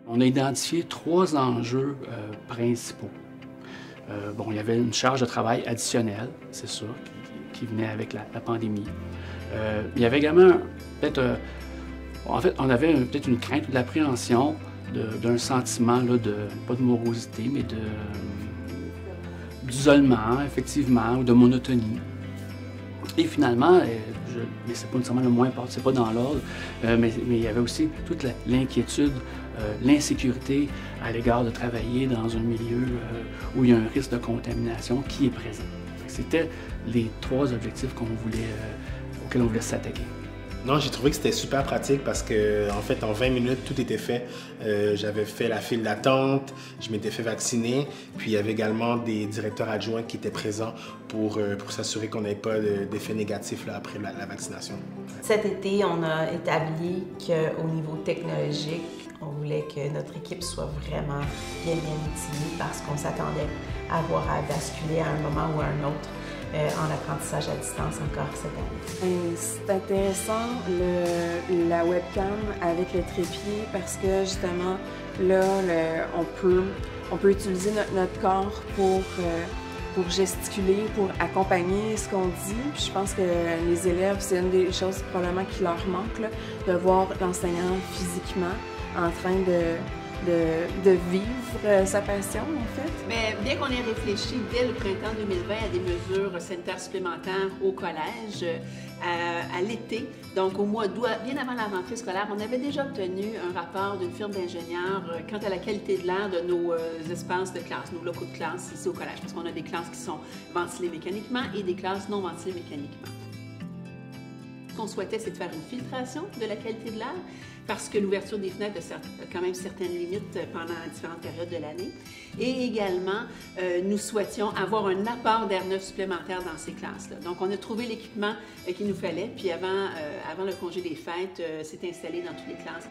On a identifié 3 enjeux principaux. Bon, il y avait une charge de travail additionnelle, c'est sûr, qui venait avec la pandémie. Il y avait également peut-être, en fait, on avait peut-être une crainte ou de l'appréhension d'un sentiment, là, pas de morosité, mais d'isolement, effectivement, ou de monotonie. Et finalement, mais c'est pas nécessairement le moins important, c'est pas dans l'ordre, mais il y avait aussi toute l'inquiétude, l'insécurité à l'égard de travailler dans un milieu où il y a un risque de contamination qui est présent. C'était les 3 objectifs auxquels on voulait s'attaquer. Non, j'ai trouvé que c'était super pratique parce que, en fait, en 20 minutes, tout était fait. J'avais fait la file d'attente, je m'étais fait vacciner, puis il y avait également des directeurs adjoints qui étaient présents pour s'assurer qu'on n'ait pas d'effet négatif là, après la vaccination. Cet été, on a établi qu'au niveau technologique, on voulait que notre équipe soit vraiment bien outillée parce qu'on s'attendait à avoir à basculer à un moment ou à un autre en apprentissage à distance encore cette année. C'est intéressant la webcam avec le trépied parce que justement là on peut utiliser notre corps pour gesticuler, pour accompagner ce qu'on dit. Puis je pense que les élèves, c'est une des choses probablement qui leur manque, là, de voir l'enseignant physiquement en train de vivre sa passion, en fait. Mais bien qu'on ait réfléchi dès le printemps 2020 à des mesures sanitaires supplémentaires au collège, à l'été, donc au mois d'août, bien avant la rentrée scolaire, on avait déjà obtenu un rapport d'une firme d'ingénieurs quant à la qualité de l'air de nos espaces de classe, nos locaux de classe ici au collège, parce qu'on a des classes qui sont ventilées mécaniquement et des classes non ventilées mécaniquement. Ce qu'on souhaitait, c'est de faire une filtration de la qualité de l'air, parce que l'ouverture des fenêtres a quand même certaines limites pendant différentes périodes de l'année. Et également, nous souhaitions avoir un apport d'air neuf supplémentaire dans ces classes-là. Donc, on a trouvé l'équipement qu'il nous fallait, puis avant le congé des fêtes, c'est installé dans toutes les classes.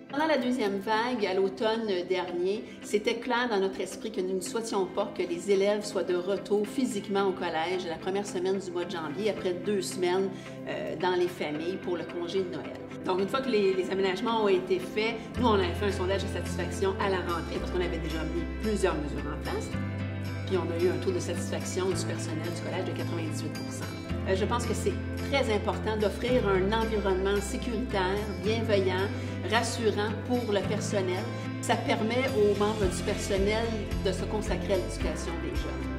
Pendant la deuxième vague, à l'automne dernier, c'était clair dans notre esprit que nous ne souhaitions pas que les élèves soient de retour physiquement au collège la première semaine du mois de janvier, après 2 semaines dans les familles pour le congé de Noël. Donc, une fois que les aménagements ont été faits, nous, on avait fait un sondage de satisfaction à la rentrée parce qu'on avait déjà mis plusieurs mesures en place. Puis, on a eu un taux de satisfaction du personnel du collège de 98 %. Je pense que c'est très important d'offrir un environnement sécuritaire, bienveillant, rassurant pour le personnel. Ça permet aux membres du personnel de se consacrer à l'éducation des jeunes.